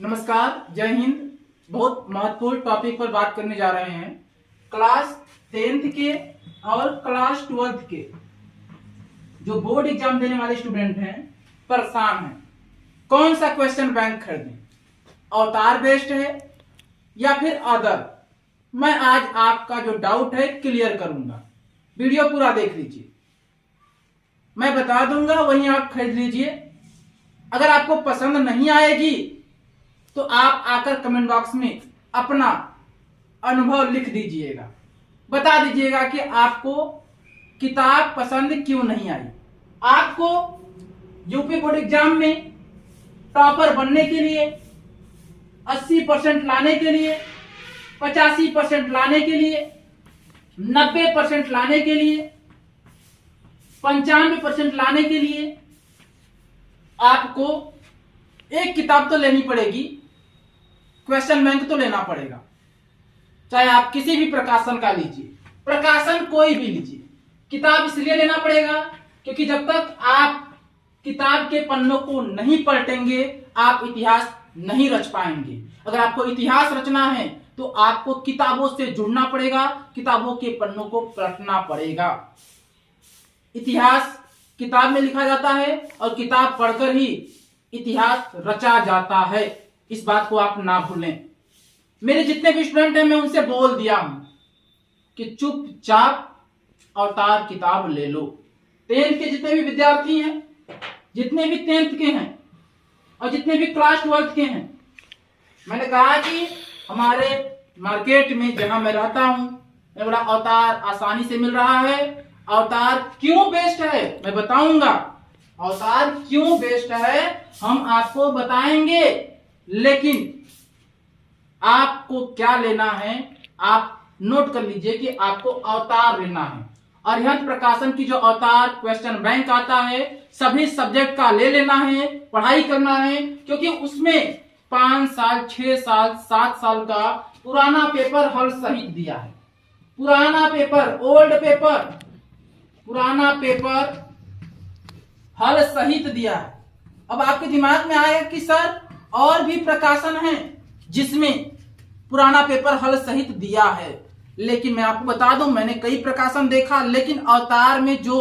नमस्कार, जय हिंद। बहुत महत्वपूर्ण टॉपिक पर बात करने जा रहे हैं। क्लास 10th के और क्लास 12th के जो बोर्ड एग्जाम देने वाले स्टूडेंट हैं परेशान हैं, कौन सा क्वेश्चन बैंक खरीदें, अवतार बेस्ड है या फिर अदर। मैं आज आपका जो डाउट है क्लियर करूंगा। वीडियो पूरा देख लीजिए, मैं बता दूंगा, वहीं आप खरीद लीजिए। अगर आपको पसंद नहीं आएगी तो आप आकर कमेंट बॉक्स में अपना अनुभव लिख दीजिएगा, बता दीजिएगा कि आपको किताब पसंद क्यों नहीं आई। आपको यूपी बोर्ड एग्जाम में टॉपर बनने के लिए, 80% लाने के लिए, 85% लाने के लिए, 90% लाने के लिए, 95% लाने के लिए आपको एक किताब तो लेनी पड़ेगी, क्वेश्चन बैंक तो लेना पड़ेगा। चाहे आप किसी भी प्रकाशन का लीजिए, प्रकाशन कोई भी लीजिए, किताब इसलिए लेना पड़ेगा क्योंकि जब तक आप किताब के पन्नों को नहीं पलटेंगे आप इतिहास नहीं रच पाएंगे। अगर आपको इतिहास रचना है तो आपको किताबों से जुड़ना पड़ेगा, किताबों के पन्नों को पलटना पड़ेगा। इतिहास किताब में लिखा जाता है और किताब पढ़कर ही इतिहास रचा जाता है। इस बात को आप ना भूलें। मेरे जितने भी स्टूडेंट हैं मैं उनसे बोल दिया हूं कि चुपचाप अवतार किताब ले लो। 10th के जितने भी विद्यार्थी हैं, जितने भी 10th के हैं और जितने भी क्लास 12th के हैं, मैंने कहा कि हमारे मार्केट में जहां मैं रहता हूं मैं बड़ा अवतार आसानी से मिल रहा है। अवतार क्यों बेस्ट है मैं बताऊंगा, अवतार क्यों बेस्ट है हम आपको बताएंगे। लेकिन आपको क्या लेना है आप नोट कर लीजिए कि आपको अवतार लेना है। अरिहंत प्रकाशन की जो अवतार क्वेश्चन बैंक आता है सभी सब्जेक्ट का ले लेना है, पढ़ाई करना है, क्योंकि उसमें 5 साल 6 साल 7 साल का पुराना पेपर हल सहित दिया है। पुराना पेपर, ओल्ड पेपर, पुराना पेपर हल सहित दिया है। अब आपके दिमाग में आएगा कि सर और भी प्रकाशन है जिसमें पुराना पेपर हल सहित दिया है, लेकिन मैं आपको बता दूं मैंने कई प्रकाशन देखा, लेकिन अवतार में जो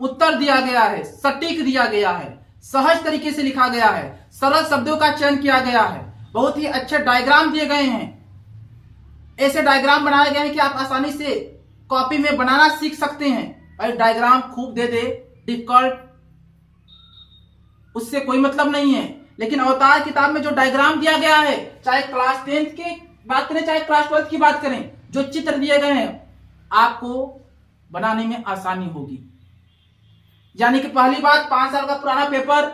उत्तर दिया गया है सटीक दिया गया है, सहज तरीके से लिखा गया है, सरल शब्दों का चयन किया गया है, बहुत ही अच्छे डायग्राम दिए गए हैं। ऐसे डायग्राम बनाए गए हैं कि आप आसानी से कॉपी में बनाना सीख सकते हैं। भाई डायग्राम खूब दे दे डिफिकल्ट उससे कोई मतलब नहीं है, लेकिन अवतार किताब में जो डायग्राम दिया गया है, चाहे क्लास 10th की बात करें चाहे क्लास 12th की बात करें, जो चित्र दिए गए हैं आपको बनाने में आसानी होगी। यानी कि पहली बात 5 साल का पुराना पेपर,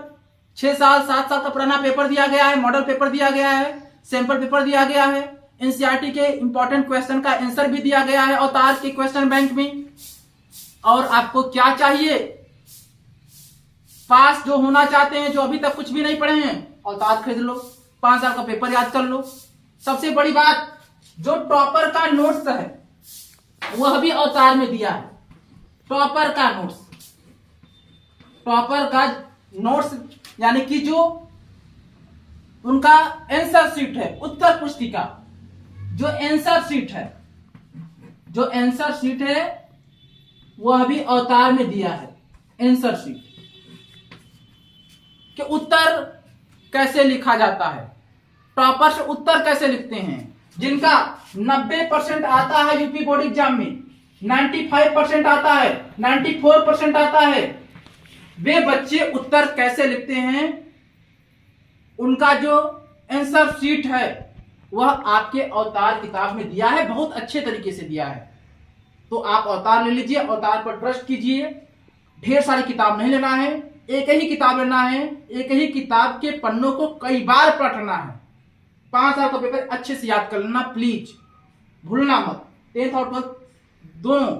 6 साल 7 साल का पुराना पेपर दिया गया है, मॉडल पेपर दिया गया है, सैंपल पेपर दिया गया है, एनसीईआरटी के इंपॉर्टेंट क्वेश्चन का आंसर भी दिया गया है अवतार के क्वेश्चन बैंक में। और आपको क्या चाहिए, पास जो होना चाहते हैं, जो अभी तक कुछ भी नहीं पढ़े हैं, अवतार खरीद लो, 5 साल का पेपर याद कर लो। सबसे बड़ी बात, जो टॉपर का नोट्स है वह भी अवतार में दिया है। टॉपर का नोट्स, टॉपर का नोट्स यानी कि जो उनका आंसर शीट है, उत्तर पुस्तिका जो आंसर शीट है, जो आंसर शीट है वह भी अवतार में दिया है। आंसर शीट कि उत्तर कैसे लिखा जाता है, टॉपर्स उत्तर कैसे लिखते हैं। जिनका 90% आता है यूपी बोर्ड एग्जाम में, 95% आता है, 94% आता है, वे बच्चे उत्तर कैसे लिखते हैं, उनका जो आंसर शीट है वह आपके अवतार किताब में दिया है, बहुत अच्छे तरीके से दिया है। तो आप अवतार ले लीजिए, अवतार पर ट्रस्ट कीजिए। ढेर सारी किताब नहीं लेना है, एक ही किताब लेना है, एक ही किताब के पन्नों को कई बार पढ़ना है। 5 साल का पेपर अच्छे से याद कर लेना, प्लीज भूलना मत। 10th और 12th दोनों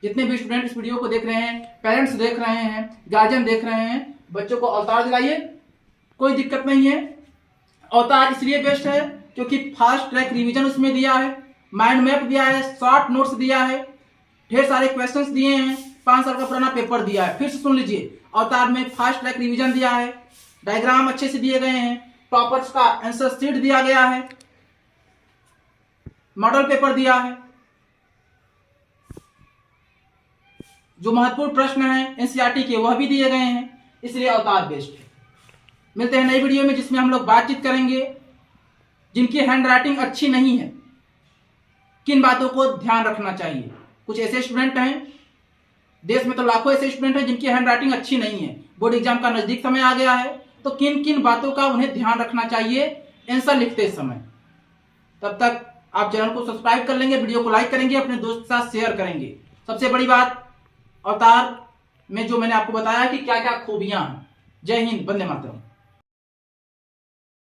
जितने भी स्टूडेंट इस वीडियो को देख रहे हैं, पेरेंट्स देख रहे हैं, गार्जियन देख रहे हैं, बच्चों को अवतार दिलाइए, कोई दिक्कत नहीं है। अवतार इसलिए बेस्ट है क्योंकि फास्ट ट्रैक रिवीजन उसमें दिया है, माइंड मैप दिया है, शॉर्ट नोट्स दिया है, ढेर सारे क्वेश्चंस दिए हैं, 5 साल का पुराना पेपर दिया है। फिर से सुन लीजिए, अवतार में फास्ट ट्रैक रिवीजन दिया है, डायग्राम अच्छे से दिए गए हैं, टॉपर्स का आंसर शीट दिया गया है, मॉडल पेपर दिया है, जो महत्वपूर्ण प्रश्न हैं एनसीईआरटी के वह भी दिए गए हैं, इसलिए अवतार बेस्ड है। मिलते हैं नई वीडियो में जिसमें हम लोग बातचीत करेंगे जिनकी हैंडराइटिंग अच्छी नहीं है, किन बातों को ध्यान रखना चाहिए। कुछ ऐसे स्टूडेंट हैं, देश में तो लाखों ऐसे स्टूडेंट हैं जिनकी हैंडराइटिंग अच्छी नहीं है, बोर्ड एग्जाम का नजदीक समय आ गया है, तो किन किन बातों का उन्हें ध्यान रखना चाहिए आंसर लिखते समय। तब तक आप चैनल को सब्सक्राइब कर लेंगे, वीडियो को लाइक करेंगे, अपने दोस्त के साथ शेयर करेंगे। सबसे बड़ी बात, अवतार में जो मैंने आपको बताया कि क्या क्या खूबियां हैं। जय हिंद, वंदे मातरम।